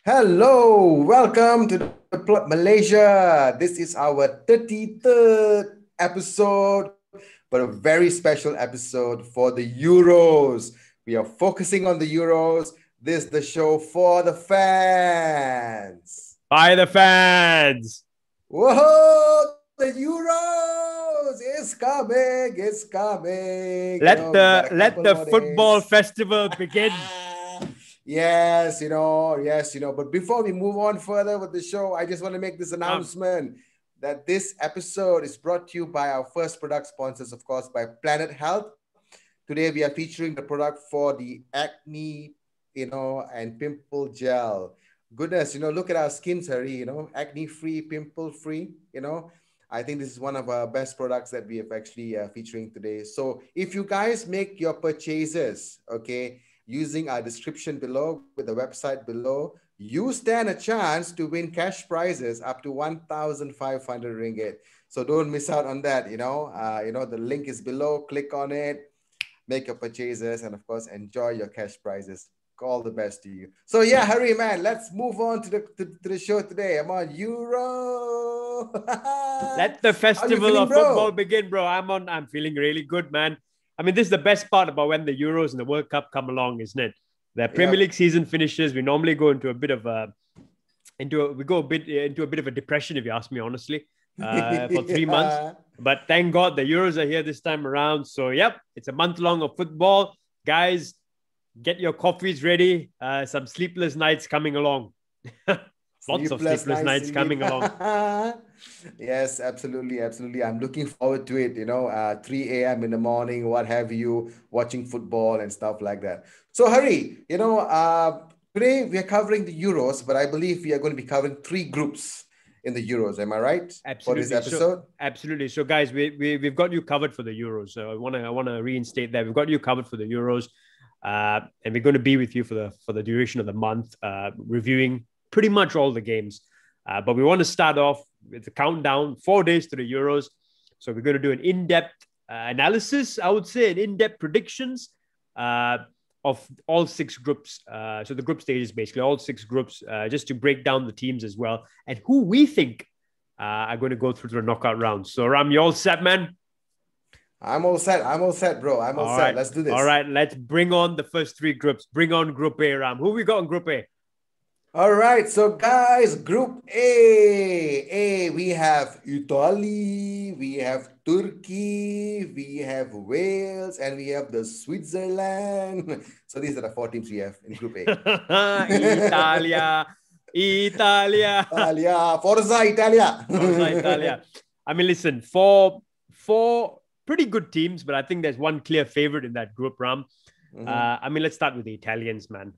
Hello, welcome to Malaysia. This is our 33rd episode, but a very special episode for the Euros. We are focusing on the Euros. This is the show for the fans. By the fans. Whoa, the Euros is coming. It's coming. Let the football festival begin. Yes. But before we move on further with the show, I just want to make this announcement that this episode is brought to you by our first product sponsors, of course, by Planet Health. Today, we are featuring the product for the acne, and pimple gel. Goodness, look at our skins, Harry, acne-free, pimple-free, I think this is one of our best products that we have actually featuring today. So if you guys make your purchases, okay, using our description below with the website below, you stand a chance to win cash prizes up to 1,500 ringgit. So don't miss out on that. The link is below. Click on it, make your purchases, and of course, enjoy your cash prizes. All the best to you. So yeah, Harry, man, let's move on to the show today. I'm on Euro. Let the festival of football begin, bro. I'm feeling really good, man. I mean, this is the best part about when the Euros and the World Cup come along, isn't it? The Premier League season finishes. We normally go into a bit of a depression, if you ask me honestly, for 3 months. But thank God the Euros are here this time around. So, yep, it's a month long of football. Guys, get your coffees ready. Some sleepless nights coming along. Lots of sleepless nights coming along. Yes, absolutely. I'm looking forward to it, 3 a.m. in the morning, what have you, watching football and stuff like that. So, Hari, today we are covering the Euros, but I believe we are going to be covering 3 groups in the Euros. Am I right? Absolutely. For this episode? Absolutely. So, guys, we've got you covered for the Euros. So I want to reinstate that. We've got you covered for the Euros. And we're going to be with you for the duration of the month, reviewing pretty much all the games. But we want to start off with the countdown, 4 days to the Euros. So we're going to do an in-depth analysis, I would say, an in-depth predictions of all 6 groups. So the group stages, basically, all 6 groups, just to break down the teams as well, and who we think are going to go through the knockout rounds. So, Ram, you all set, man? I'm all set, bro. I'm all set. Right. Let's do this. All right, let's bring on the first 3 groups. Bring on Group A, Ram. Who we got in Group A? All right, so guys, Group A, we have Italy, we have Turkey, we have Wales, and we have the Switzerland. So these are the 4 teams we have in Group A. Italia. Forza Italia. I mean, listen, four pretty good teams, but I think there's one clear favorite in that group, Ram. I mean, let's start with the Italians, man.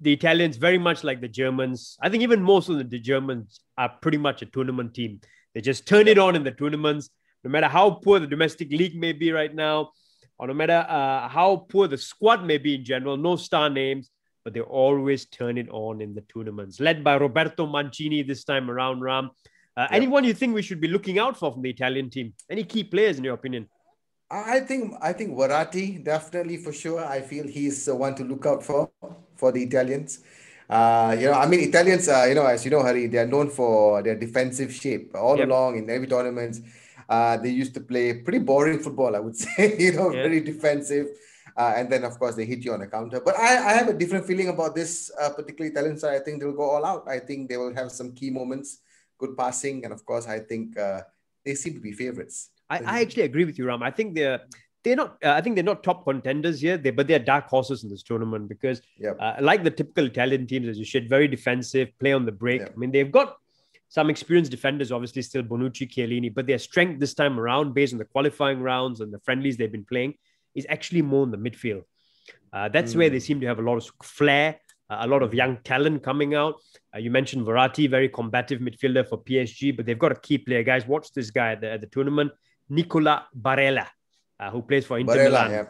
The Italians, very much like the Germans, I think even more so than the Germans, are pretty much a tournament team. They just turn it on in the tournaments, no matter how poor the domestic league may be right now, or no matter how poor the squad may be in general, no star names, but they always turn it on in the tournaments. Led by Roberto Mancini this time around, Ram. Anyone you think we should be looking out for from the Italian team? Any key players in your opinion? I think Verratti, definitely, for sure. I feel he's the one to look out for the Italians. Italians, as you know, Hari, they are known for their defensive shape all along in every tournament. They used to play pretty boring football, I would say, very defensive. And then, of course, they hit you on a counter. But I have a different feeling about this particular Italian side. I think they'll go all out. I think they will have some key moments, good passing. And, of course, I think they seem to be favorites. I actually agree with you, Ram. I think they're not. I think they're not top contenders here. But they're dark horses in this tournament because, like the typical Italian teams, as you said, very defensive, play on the break. I mean, they've got some experienced defenders, obviously still Bonucci, Chiellini, but their strength this time around, based on the qualifying rounds and the friendlies they've been playing, is actually more in the midfield. That's where they seem to have a lot of flair, a lot of young talent coming out. You mentioned Verratti, very combative midfielder for PSG, but they've got a key player. Guys, watch this guy at the tournament. Nicola Barella, who plays for Inter Milan.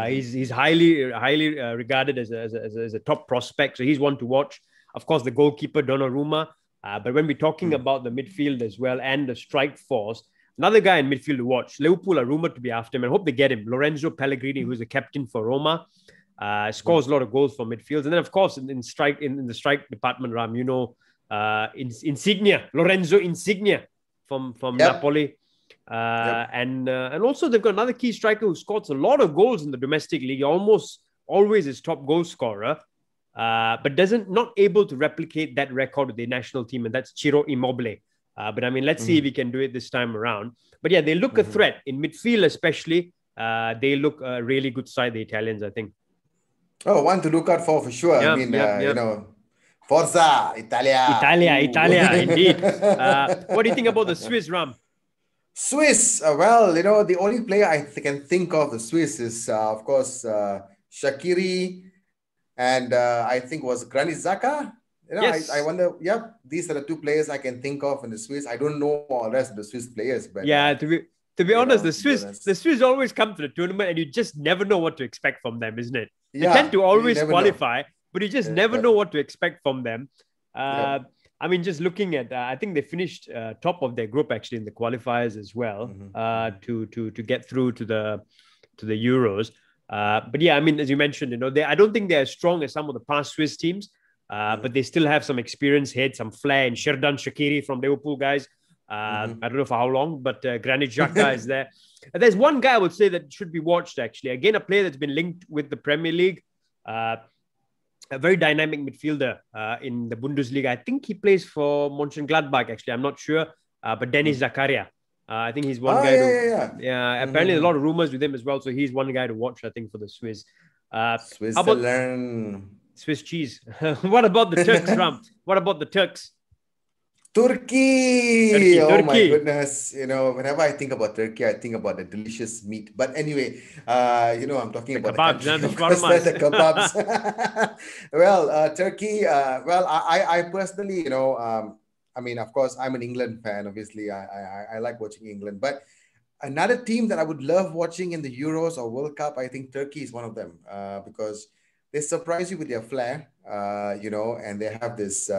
He's highly regarded as a top prospect, so he's one to watch. Of course, the goalkeeper Donnarumma. But when we're talking about the midfield as well and the strike force, another guy in midfield to watch. Liverpool are rumored to be after him, and I hope they get him. Lorenzo Pellegrini, who's the captain for Roma. scores a lot of goals for midfields. And then, of course, in the strike department, Ram, Insignia, Lorenzo Insignia from Napoli. And also they've got another key striker who scores a lot of goals in the domestic league, almost always his top goal scorer, but not able to replicate that record with the national team, and that's Ciro Immobile. But I mean, let's see if he can do it this time around. But yeah, they look a threat in midfield, especially. They look a really good side, the Italians, I think. Oh, one to look out for sure. Forza Italia. Italia, indeed. What do you think about the Swiss, Ram? Swiss, the only player I can think of the Swiss is, of course, Shaqiri, and I think was Granit Xhaka. Yes. I wonder. These are the two players I can think of in the Swiss. I don't know all the rest of the Swiss players, but to be honest, the Swiss always come to the tournament, and you just never know what to expect from them, isn't it? They tend to always qualify, but you just never know what to expect from them. I mean, just looking at, I think they finished top of their group actually in the qualifiers as well, to get through to the Euros. But yeah, I mean, as you mentioned, I don't think they're as strong as some of the past Swiss teams, but they still have some experience here, some flair. And Xherdan Shaqiri from Liverpool, guys. I don't know for how long, but Granit Xhaka is there. And there's one guy I would say that should be watched actually. Again, a player that's been linked with the Premier League. A very dynamic midfielder in the Bundesliga. I think he plays for Mönchengladbach, actually. I'm not sure. But Denis Zakaria. I think he's one guy. Apparently, a lot of rumors with him as well. So he's one guy to watch, I think, for the Swiss. Switzerland. Swiss cheese. What about the Turks, Ram? What about the Turks? Turkey. Oh my goodness. Whenever I think about Turkey, I think about the delicious meat. But anyway, I'm talking about the kebabs. Well, Turkey, I personally, I mean, of course, I'm an England fan. Obviously, I like watching England. But another team that I would love watching in the Euros or World Cup, I think Turkey is one of them, because they surprise you with their flair, and they have this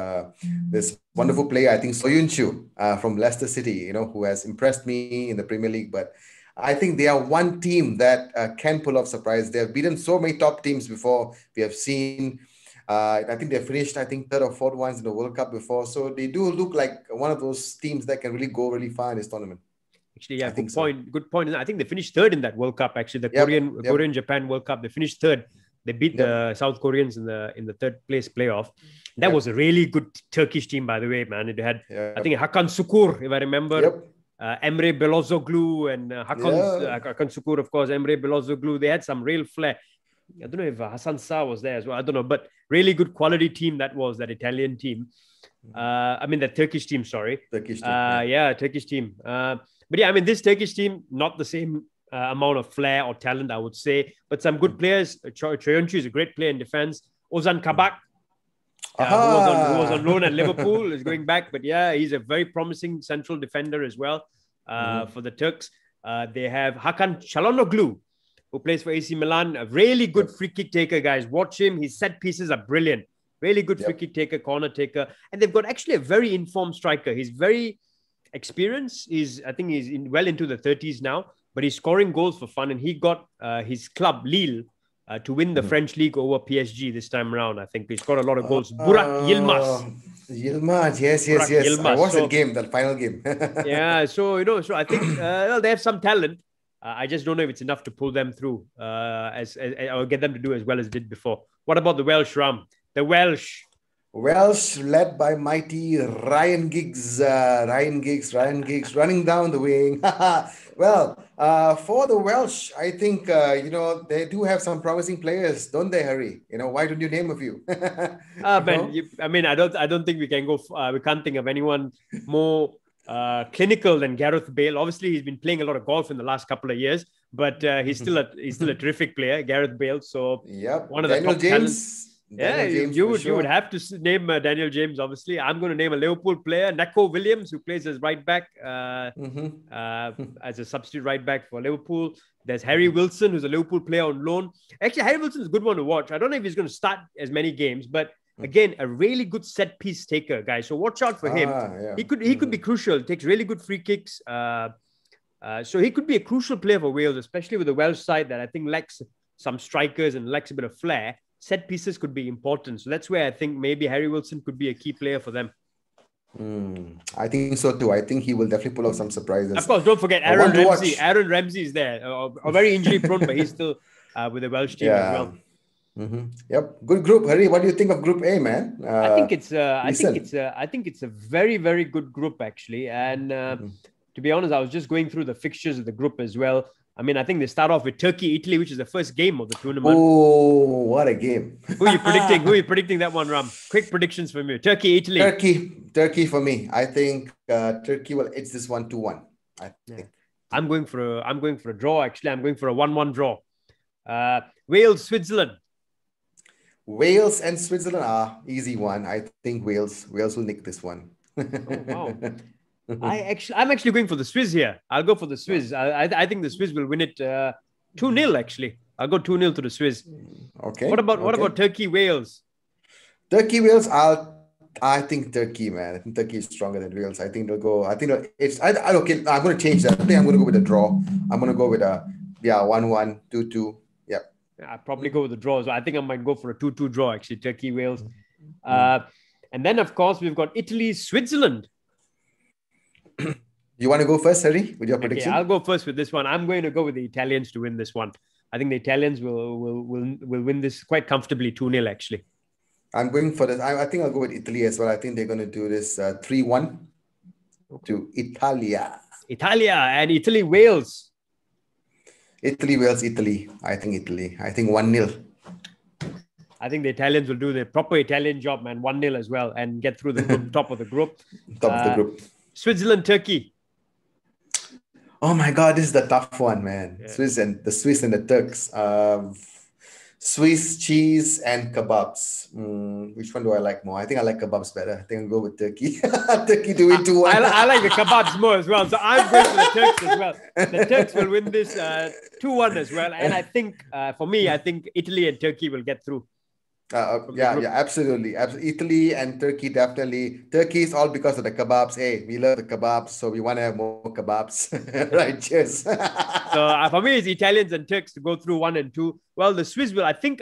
wonderful player, I think Soyuncu from Leicester City, who has impressed me in the Premier League. But I think they are one team that can pull off surprise. They have beaten so many top teams before. We have seen, I think they finished, third or fourth ones in the World Cup before. So they do look like one of those teams that can really go really far in this tournament. Actually, yeah, good point. I think they finished third in that World Cup, actually, the Korean-Japan World Cup. They finished third. They beat the South Koreans in the third place playoff. That was a really good Turkish team, by the way, man. It had, I think, Hakan Sukur, if I remember, Emre Belozoglu and Hakan Sukur, of course, Emre Belozoglu. They had some real flair. I don't know if Hassan Sah was there as well. I don't know, but really good quality team that Italian team. The Turkish team, sorry. Turkish team. Turkish team. But yeah, I mean, this Turkish team, not the same amount of flair or talent, I would say, but some good players. Soyuncu is a great player in defense. Ozan Kabak, who was on loan at Liverpool, is going back, but yeah, he's a very promising central defender as well for the Turks. They have Hakan Çalhanoğlu, who plays for AC Milan, a really good free kick taker, guys. Watch him. His set pieces are brilliant. Really good free kick taker, corner taker, and they've got actually a very informed striker. He's very experienced. I think he's well into the 30s now. But he's scoring goals for fun, and he got his club, Lille, to win the French league over PSG this time around. I think he scored a lot of goals. Burak Yilmaz. Yes. Yilmaz. I watched the final game. So I think they have some talent. I just don't know if it's enough to pull them through or get them to do as well as did before. What about the Welsh, Ram? The Welsh, led by mighty Ryan Giggs, running down the wing. Well, for the Welsh, I think, they do have some promising players, don't they, Harry? Why don't you name a few? Ben, I don't think we can go, we can't think of anyone more clinical than Gareth Bale. Obviously, he's been playing a lot of golf in the last couple of years, but he's still a terrific player, Gareth Bale. So one of the top talents. You would have to name Daniel James, obviously. I'm going to name a Liverpool player, Neco Williams, who plays as right back, as a substitute right back for Liverpool. There's Harry Wilson, who's a Liverpool player on loan. Actually, Harry Wilson's a good one to watch. I don't know if he's going to start as many games, but again, a really good set piece taker, guys. So watch out for him. He could be crucial. He takes really good free kicks. So he could be a crucial player for Wales, especially with the Welsh side that I think lacks some strikers and lacks a bit of flair, set pieces could be important. So that's where I think maybe Harry Wilson could be a key player for them. I think so too. I think he will definitely pull out some surprises. Of course, don't forget Aaron Ramsey. Aaron Ramsey is there, very injury prone, but he's still with the Welsh team as well. Yep, good group. Harry, what do you think of Group A, man? I think it's a very, very good group actually. And to be honest, I was just going through the fixtures of the group as well. I mean, I think they start off with Turkey, Italy, which is the first game of the tournament. Oh, what a game! Who are you predicting? Who are you predicting that one, Ram? Quick predictions from you. Turkey, Italy. Turkey for me. I think Turkey will edge this one 2-1. I think. I'm going for a draw. Actually, I'm going for a 1-1 draw. Wales, Switzerland. Wales and Switzerland are easy one. I think Wales will nick this one. Oh, wow. I'm actually going for the Swiss here. I'll go for the Swiss. I think the Swiss will win it 2-0 actually. I'll go 2-0 to the Swiss. Okay. What about Turkey, Wales? Turkey, Wales, I think Turkey, man. I think Turkey is stronger than Wales. I think they'll go. I'm going to change that. I think I'm going to go with a draw. I'm going to go with a 1-1, 2-2. Yeah. I'll probably go with the draw. So I think I might go for a 2-2 draw actually. Turkey, Wales. And then of course we've got Italy, Switzerland. You want to go first, Harry, with your prediction? I'll go first with this one. I'm going to go with the Italians to win this one. I think the Italians will win this quite comfortably, 2-0 actually. I'm going for this. I think I'll go with Italy as well. I think they're going to do this 3-1 to Italia. And Italy, Wales. Italy, Wales, Italy. I think Italy. I think 1-0. I think the Italians will do the proper Italian job, man. 1-0 as well and get through the group, top of the group. Top of the group. Switzerland, Turkey. Oh my God, this is the tough one, man. Yeah. Swiss and the Turks. Swiss cheese and kebabs. Which one do I like more? I think I like kebabs better. I think I'll go with Turkey. Turkey to win 2-1. I like the kebabs more as well. So I'm going for the Turks as well. The Turks will win this 2-1 as well. And I think, for me, I think Italy and Turkey will get through. Absolutely. Italy and Turkey, definitely. Turkey is all because of the kebabs. Hey, we love the kebabs, so we want to have more kebabs. Right, cheers. So for me, it's Italians and Turks to go through 1 and 2. Well, the Swiss will, I think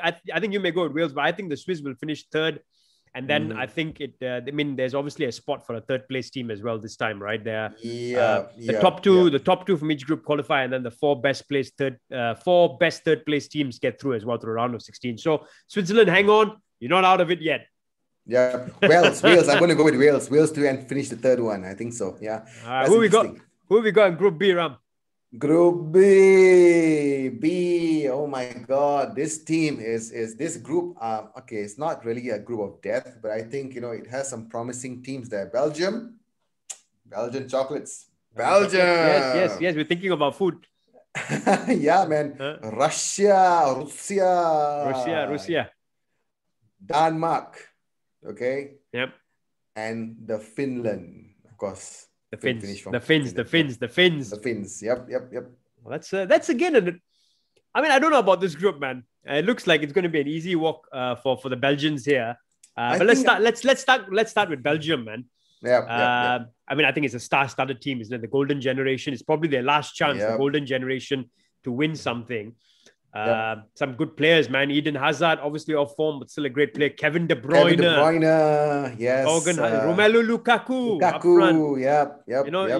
you may go with Wales, but I think the Swiss will finish third. And then I think there's obviously a spot for a third place team as well this time, right? The top two from each group qualify, and then the four best third place teams get through as well to the round of 16. So Switzerland, hang on, you're not out of it yet. Yeah, Wales. I'm going to go with Wales. Wales to and finish the third one. I think so. Yeah. Who we got in Group B, Ram? Group B. Oh my God, this team is this group. Okay, it's not really a group of death, but I think it has some promising teams there. Belgium chocolates. Belgium. Yes. We're thinking about food. Yeah, man. Russia. Denmark. Okay. Yep. And the Finland, of course. The Finns. Yep. Well, that's again. I don't know about this group, man. It looks like it's going to be an easy walk for the Belgians here. But let's start with Belgium, man. Yeah. I think it's a star-studded team, isn't it? The golden generation. It's probably their last chance, the golden generation, to win something. Some good players, man. Eden Hazard, obviously off form, but still a great player. Kevin De Bruyne, yes. Romelu Lukaku up front. Yep.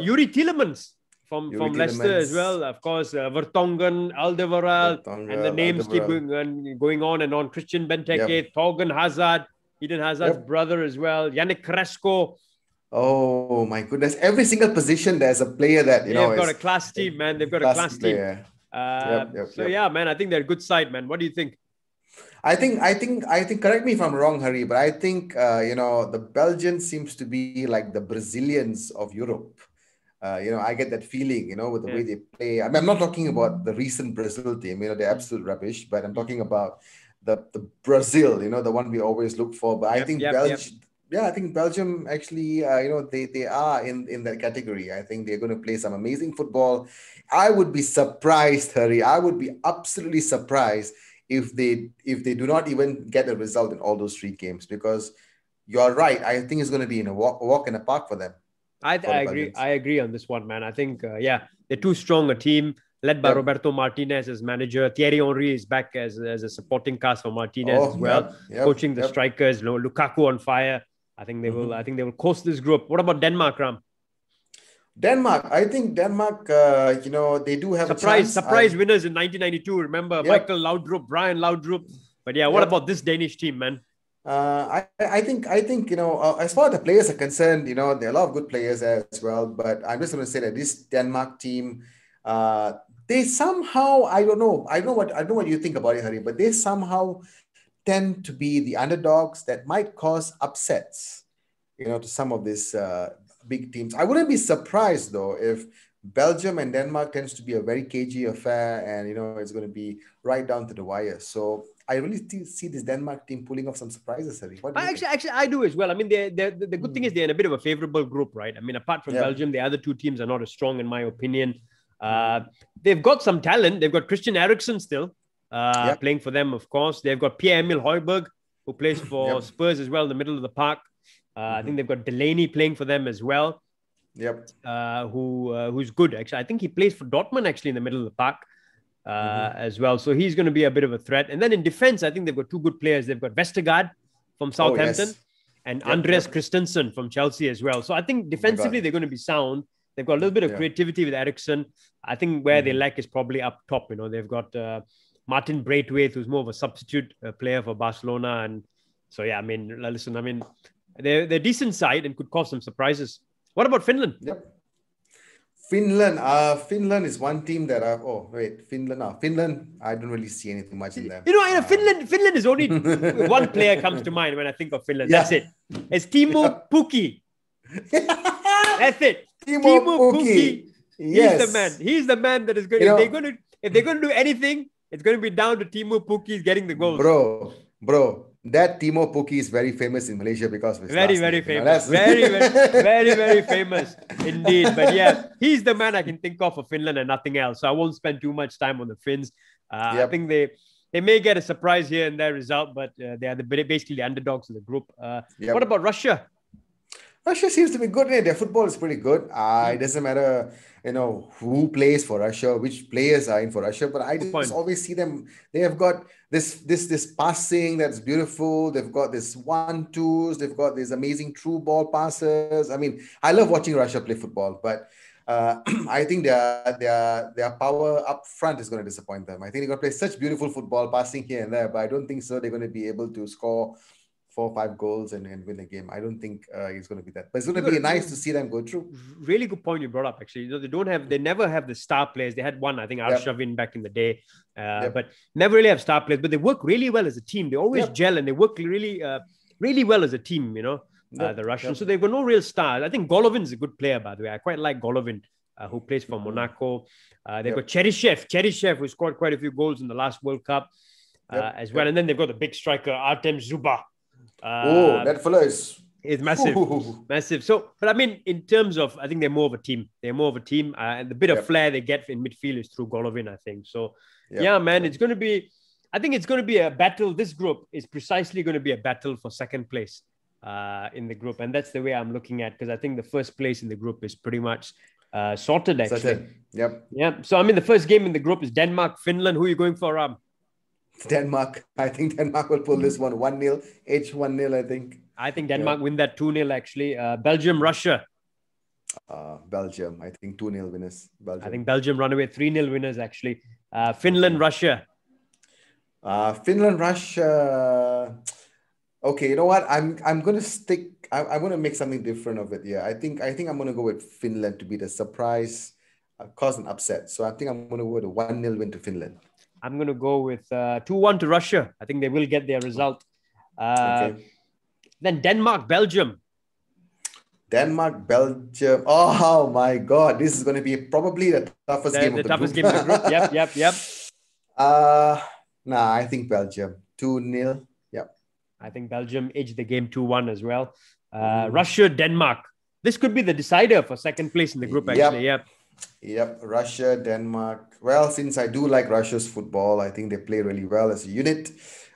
Yuri Tielemans from Leicester as well. Of course, Vertonghen, Alderweireld, and the names keep going on and on. Christian Benteke, Thorgan Hazard, Eden Hazard's brother as well. Yannick Carrasco. Oh my goodness! Every single position, there's a player that they've got a class team, man. They've got a class team. Yeah, man, I think they're a good side, man. What do you think? I think. Correct me if I'm wrong, Hari, but I think the Belgians seems to be like the Brazilians of Europe. I get that feeling, with the way they play. I'm not talking about the recent Brazil team. They're absolute rubbish, but I'm talking about the Brazil. The one we always look for. But I think Belgium. Yeah, I think Belgium actually, they are in that category. I think they're going to play some amazing football. I would be surprised, Harry. I would be absolutely surprised if they do not even get a result in all those 3 games, because you're right. I think it's going to be a walk in the park for them. I agree. I agree on this one, man. I think, they're too strong a team. led by Roberto Martinez as manager. Thierry Henry is back as a supporting cast for Martinez as well, coaching the strikers. Lukaku on fire. I think they will. I think they will coast this group. What about Denmark, Ram? Denmark. I think Denmark. They do have surprise winners in 1992. Remember Michael Laudrup, Brian Laudrup. But yeah, what about this Danish team, man? I think as far as the players are concerned, there are a lot of good players as well. But I'm just going to say that this Denmark team, they somehow, I don't know what you think about it, Hari, but they somehow tend to be the underdogs that might cause upsets, to some of these big teams. I wouldn't be surprised though if Belgium and Denmark tends to be a very cagey affair, and it's going to be right down to the wire. So I really see this Denmark team pulling off some surprises, Hari. Actually, I do as well. I mean, the good thing is they're in a bit of a favorable group, right? I mean, apart from Belgium, the other two teams are not as strong, in my opinion. They've got some talent. They've got Christian Eriksen still playing for them, of course. They've got Pierre-Emile Højbjerg, who plays for Spurs as well in the middle of the park. I think they've got Delaney playing for them as well. Who's good, actually. I think he plays for Dortmund, actually, in the middle of the park as well. So he's going to be a bit of a threat. And then in defense, I think they've got two good players. They've got Vestergaard from Southampton and Andreas Christensen from Chelsea as well. So I think defensively, they're going to be sound. They've got a little bit of creativity with Eriksen. I think where they lack is probably up top. They've got Martin Braithwaite, who's more of a substitute player for Barcelona. And so, yeah, I mean, listen, they're a decent side and could cause some surprises. What about Finland? Finland is one team that Finland, I don't really see anything much in them. Finland is only one player comes to mind when I think of Finland. That's it. It's Teemu Pukki. That's it. Teemu Pukki. Yes. He's the man. He's the man that is going to, if they're going to do anything, it's going to be down to Teemu Pukki getting the goals. Bro. That Teemu Pukki is very famous in Malaysia because of his very famous. Very famous indeed. But yeah, he's the man I can think of for Finland and nothing else. So I won't spend too much time on the Finns. I think they may get a surprise here in their result, but they are basically the underdogs in the group. What about Russia? Russia seems to be good. Their football is pretty good. It doesn't matter, who plays for Russia, which players are in for Russia, but I just always see them. They have got this passing that's beautiful. They've got this 1-2s. They've got these amazing true ball passes. I mean, I love watching Russia play football, but I think their power up front is going to disappoint them. I think they're going to play such beautiful football, passing here and there, but I don't think so. They're going to be able to score 4 or 5 goals and win the game. I don't think it's going to be that. But it's going to be nice to see them go through. Really good point you brought up, actually. They never have the star players. They had one, I think, Arshavin back in the day. But never really have star players. But they work really well as a team. They always gel and they work really, really well as a team, the Russians. So they've got no real stars. I think Golovin is a good player, by the way. I quite like Golovin, who plays for Monaco. They've got Cheryshev, who scored quite a few goals in the last World Cup as well. And then they've got the big striker, Artem Zuba. That fella is massive. Massive. So, but I mean, in terms of, I think they're more of a team. And the bit of flair they get in midfield is through Golovin, I think. So, man, it's going to be, I think it's going to be a battle. This group is precisely going to be a battle for second place in the group. And that's the way I'm looking at, because I think the first place in the group is pretty much sorted, actually. Yep. So, I mean, the first game in the group is Denmark, Finland. Who are you going for, Ram? Denmark. I think Denmark will pull this one 1-0, H 1-0, I think. I think Denmark win that 2-0, actually. Belgium, Russia. Belgium. I think 2-0 winners. Belgium. I think Belgium run away 3-0 winners, actually. Finland, Russia. Finland, Russia. Okay, you know what? I'm going to stick. I'm going to make something different of it. Yeah, I think I'm going to go with Finland to be the surprise, cause an upset. So I think I'm going to go with a 1-0 win to Finland. I'm going to go with 2-1 to Russia. I think they will get their result. Then Denmark, Belgium. Denmark, Belgium. Oh my God. This is going to be probably the toughest game of the group. The toughest game of the group. Yep. I think Belgium. 2-0. Yep. I think Belgium edged the game 2-1 as well. Russia, Denmark. This could be the decider for second place in the group, actually. Yep. Russia, Denmark. Well, since I do like Russia's football, I think they play really well as a unit.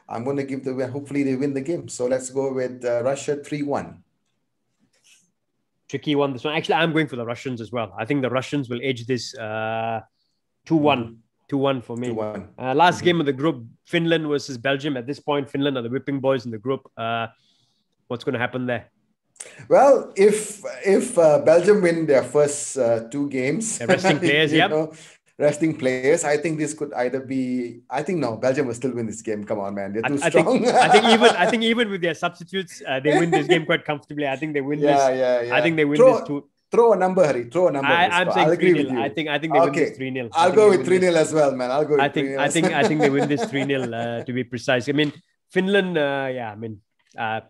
I'm going to give the win. Hopefully they win the game. So let's go with Russia 3-1. Tricky one, this one. Actually, I'm going for the Russians as well. I think the Russians will edge this 2-1. 2-1 for me. 2-1. Last game of the group, Finland versus Belgium. At this point, Finland are the whipping boys in the group. What's going to happen there? Well, if Belgium win their first 2 games, resting players, resting players, I think this could either be. I think no, Belgium will still win this game. Come on, man, they're too strong. I think even with their substitutes, they win this game quite comfortably. I think they win this. Yeah. I think they win this too. Throw a number, Harry. Throw a number. I'm saying 3-0. I think they win this 3-0. I'll go with 3-0 as well, man. I'll go with 3-0. I think they win this 3-0 to be precise. I mean, Finland, the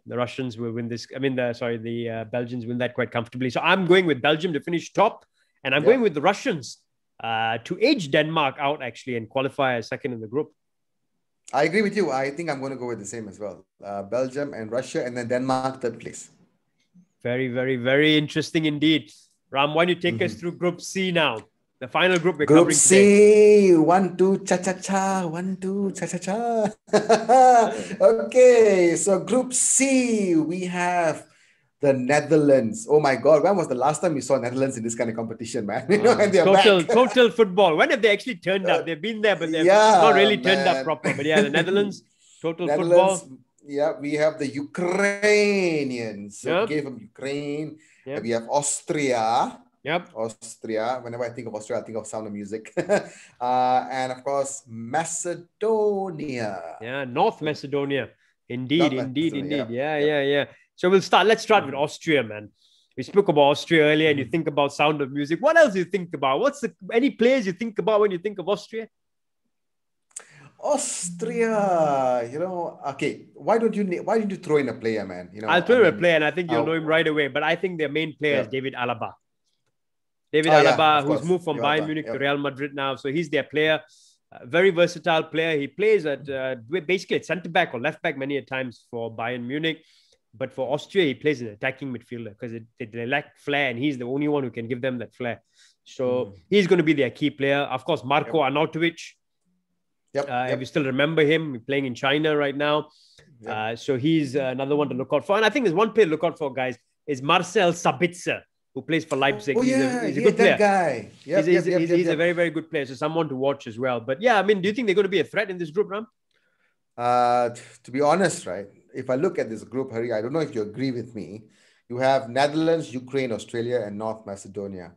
Russians will win this. The Belgians win that quite comfortably. So I'm going with Belgium to finish top, and I'm going with the Russians to edge Denmark out actually and qualify as second in the group. I agree with you. I think I'm going to go with the same as well. Belgium and Russia, and then Denmark third place. Very, very, very interesting indeed. Ram, why don't you take us through Group C now? The final group we're covering today. Group C, 1, 2, cha-cha-cha, 1, 2, cha-cha-cha. Okay, so Group C, we have the Netherlands. Oh my God, when was the last time you saw Netherlands in this kind of competition, man? And they're total football. When have they actually turned up? They've been there, but they've not really turned up proper. But yeah, the Netherlands, football. Yeah, we have the Ukrainians. So we gave them Ukraine. Yep. We have Austria. Yep. Austria. Whenever I think of Austria, I think of Sound of Music. And of course, Macedonia. Yeah, North Macedonia. Indeed. Yeah. So let's start with Austria, man. We spoke about Austria earlier, and you think about Sound of Music. What else do you think about? Any players you think about when you think of Austria? Austria, okay. Why don't you throw in a player, man? I'll throw in a player, and I think you'll know him right away. But I think their main player is David Alaba. Who's moved from Bayern Munich to Real Madrid now. So he's their player. Very versatile player. He plays at basically at centre back or left back many a times for Bayern Munich. But for Austria, he plays an attacking midfielder because they lack flair, and he's the only one who can give them that flair. So he's going to be their key player. Of course, Marko Arnautovic. If you still remember him, playing in China right now. So he's another one to look out for. And I think there's one player to look out for, guys, is Marcel Sabitzer, who plays for Leipzig. He's a good player. Guy. He's a very, very good player. So someone to watch as well. But yeah, I mean, do you think they're going to be a threat in this group, Ram? To be honest, right, if I look at this group, Harry, I don't know if you agree with me. You have Netherlands, Ukraine, Australia, and North Macedonia.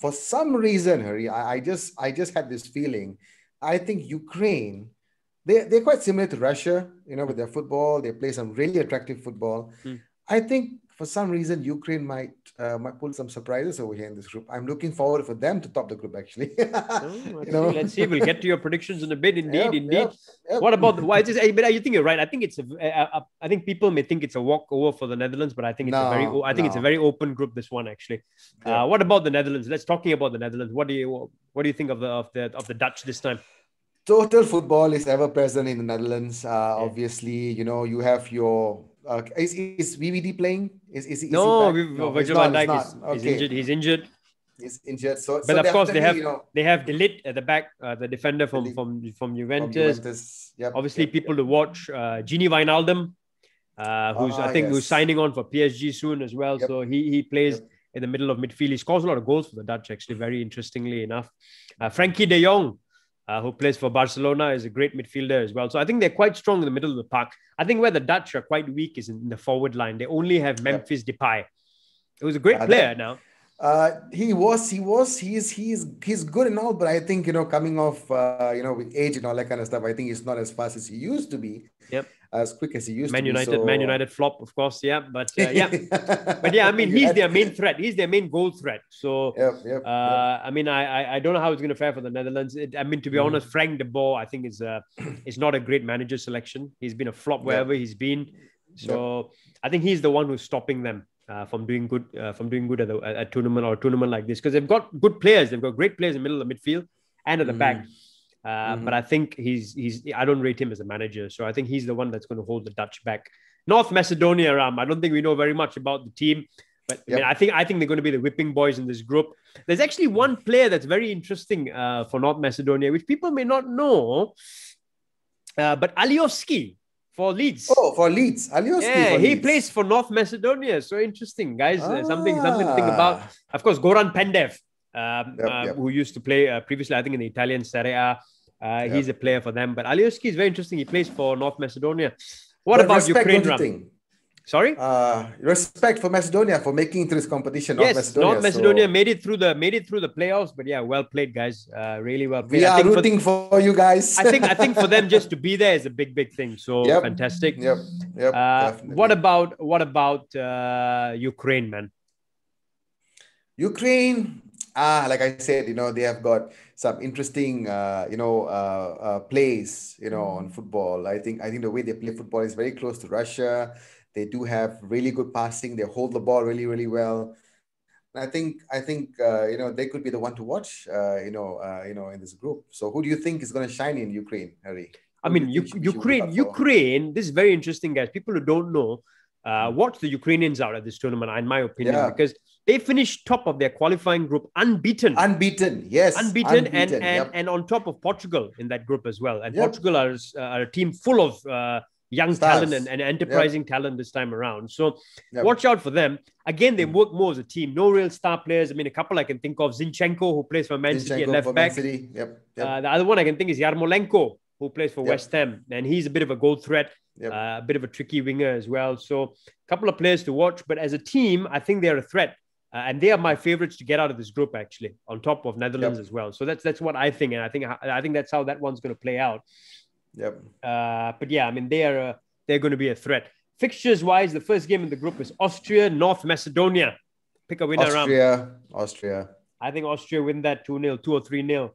For some reason, Harry, I just had this feeling. I think Ukraine, they're quite similar to Russia, with their football. They play some really attractive football. I think for some reason, Ukraine might pull some surprises over here in this group. I'm looking forward for them to top the group, actually. Let's see. We'll get to your predictions in a bit. Indeed. Yep. What about the but you think you're right. I think I think people may think it's a walkover for the Netherlands, but I think it's a very open group, this one, actually. What about the Netherlands? Let's talking about the Netherlands. What do you think of the Dutch this time? Total football is ever present in the Netherlands. Obviously, you have your. Is VVD playing? Is he Virgil van Dijk is injured. He's injured. But of course, they have De Ligt at the back, the defender from Juventus. Obviously, people to watch. Gini Wijnaldum, who's signing on for PSG soon as well. So he plays in the middle of midfield. He scores a lot of goals for the Dutch, actually, very interestingly enough. Frankie de Jong, who plays for Barcelona, is a great midfielder as well. So I think they're quite strong in the middle of the park. I think where the Dutch are quite weak is in the forward line. They only have Memphis Depay, who's a great player now. He's good and all, but I think, coming off, with age and all that kind of stuff, I think he's not as fast as he used to be. As quick as he used to be. Man United flop, of course. But I mean, he's their main threat. He's their main goal threat. So, I mean, I don't know how it's going to fare for the Netherlands. To be honest, Frank de Boer, I think is not a great manager selection. He's been a flop wherever he's been. So I think he's the one who's stopping them from doing good at a tournament like this, because they've got good players. They've got great players in the middle of the midfield and at the back. But I think I don't rate him as a manager. So I think he's the one that's going to hold the Dutch back. North Macedonia, Ram, I don't think we know very much about the team. But I think they're going to be the whipping boys in this group. There's actually one player that's very interesting for North Macedonia, which people may not know. But Alioski for Leeds. Oh, for Leeds. Alioski he plays for North Macedonia. So interesting, guys. Something to think about. Of course, Goran Pandev. who used to play previously, I think, in the Italian Serie A. He's a player for them. But Alioski is very interesting. He plays for North Macedonia. What about Ukraine, Ram? Sorry? Respect for Macedonia for making it to this competition. Yes, North Macedonia made it through the playoffs. But yeah, well played, guys. Really well played. We are rooting for you guys. I think for them just to be there is a big thing. So fantastic. What about Ukraine, man? Ukraine, like I said, they have got some interesting, plays, on football. I think the way they play football is very close to Russia. They do have really good passing. They hold the ball really, really well. And I think they could be the one to watch, in this group. So who do you think is going to shine in Ukraine, Harry? I mean, Ukraine. This is very interesting, guys. People who don't know, watch the Ukrainians out at this tournament, in my opinion, because they finished top of their qualifying group, unbeaten. Yes. Unbeaten. And on top of Portugal in that group as well. And Portugal are a team full of young talent and enterprising talent this time around. So watch out for them. Again, they work more as a team. No real star players. I mean, a couple I can think of. Zinchenko, who plays for Man City at left back. The other one I can think is Yarmolenko, who plays for West Ham. And he's a bit of a goal threat, a bit of a tricky winger as well. So a couple of players to watch. But as a team, I think they're a threat. And they are my favorites to get out of this group, actually, on top of Netherlands as well. So that's what I think. And I think that's how that one's going to play out. But yeah, I mean, they're going to be a threat. Fixtures wise, the first game in the group is Austria, North Macedonia. Pick a winner. Austria. I think Austria win that 2-0, 2 or 3-0.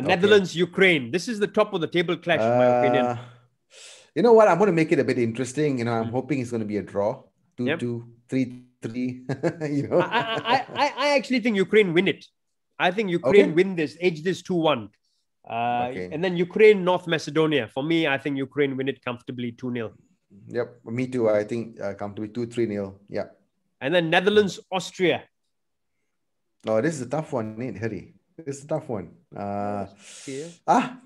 Netherlands, Ukraine. This is the top of the table clash, in my opinion. You know what? I'm going to make it a bit interesting. I'm hoping it's going to be a draw. 2-2, 3-3. I actually think Ukraine win it. I think Ukraine win this, edge this 2-1. And then Ukraine, North Macedonia. For me, I think Ukraine win it comfortably 2-0. Yep, me too. I think comfortably 2-3-0. Yeah. And then Netherlands, Austria. Oh, this is a tough one, ain't Harry? This is a tough one.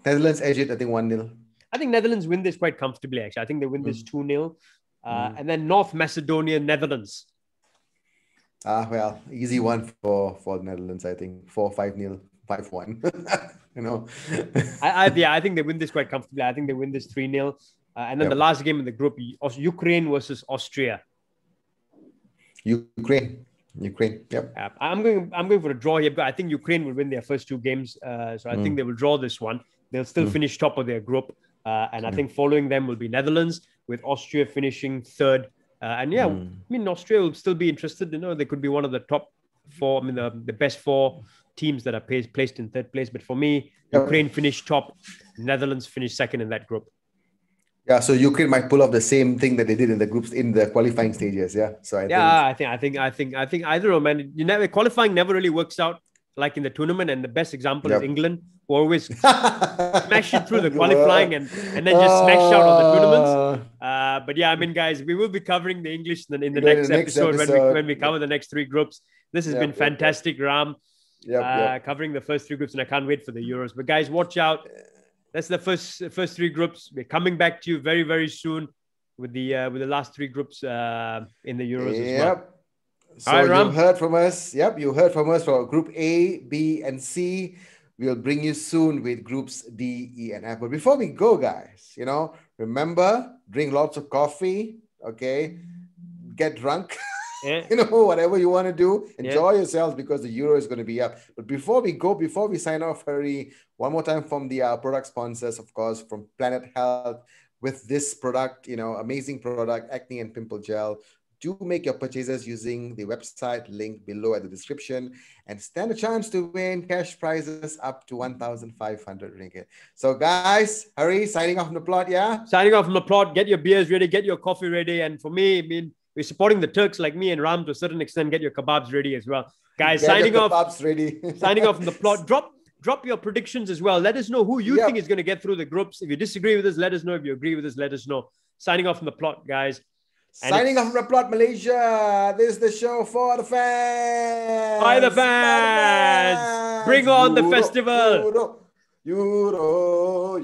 Netherlands edge it, I think 1-0. I think Netherlands win this quite comfortably, actually. I think they win this 2-0. And then North Macedonia, Netherlands. Well, easy one for the Netherlands, I think. 4-5-0, 5-1. I think they win this quite comfortably. I think they win this 3-0. And then the last game in the group, Ukraine versus Austria. Ukraine. Yep. I'm going for a draw here, but I think Ukraine will win their first two games. So I think they will draw this one. They'll still finish top of their group. And I think following them will be Netherlands, with Austria finishing third. I mean, Austria will still be interested. They could be one of the top four. I mean, the best four teams that are placed in third place. But for me, Ukraine finished top. Netherlands finished second in that group. Yeah, so Ukraine might pull off the same thing that they did in the groups in the qualifying stages. Yeah, so I think either or, man. Qualifying never really works out like in the tournament, and the best example is England, who always smash it through the qualifying and then just smash out on the tournaments. But yeah, I mean, guys, we will be covering the English in the next episode when we cover the next three groups. This has been fantastic, Ram. Covering the first three groups, and I can't wait for the Euros. But guys, watch out. That's the first three groups. We're coming back to you very, very soon with the last three groups in the Euros as well. So you heard from us. You heard from us for Group A, B, and C. We'll bring you soon with Groups D, E, and F. But before we go, guys, remember, drink lots of coffee, okay? Get drunk. Whatever you want to do, enjoy yourselves, because the Euro is going to be up. But before we sign off, Harry, one more time from the product sponsors, of course, from Planet Health, with this product, amazing product, acne and pimple gel. Do make your purchases using the website link below at the description and stand a chance to win cash prizes up to 1,500 ringgit. So guys, Harry, signing off from the plot, Signing off from the plot. Get your beers ready, get your coffee ready. And for me, I mean, we're supporting the Turks like me and Ram to a certain extent. Get your kebabs ready as well. Guys, signing off from the plot. Drop your predictions as well. Let us know who you think is going to get through the groups. If you disagree with us, let us know. If you agree with us, let us know. Signing off from the plot, guys. Signing off from the plot, Malaysia. This is the show for the fans. By the fans. Bring on the festival. Euro.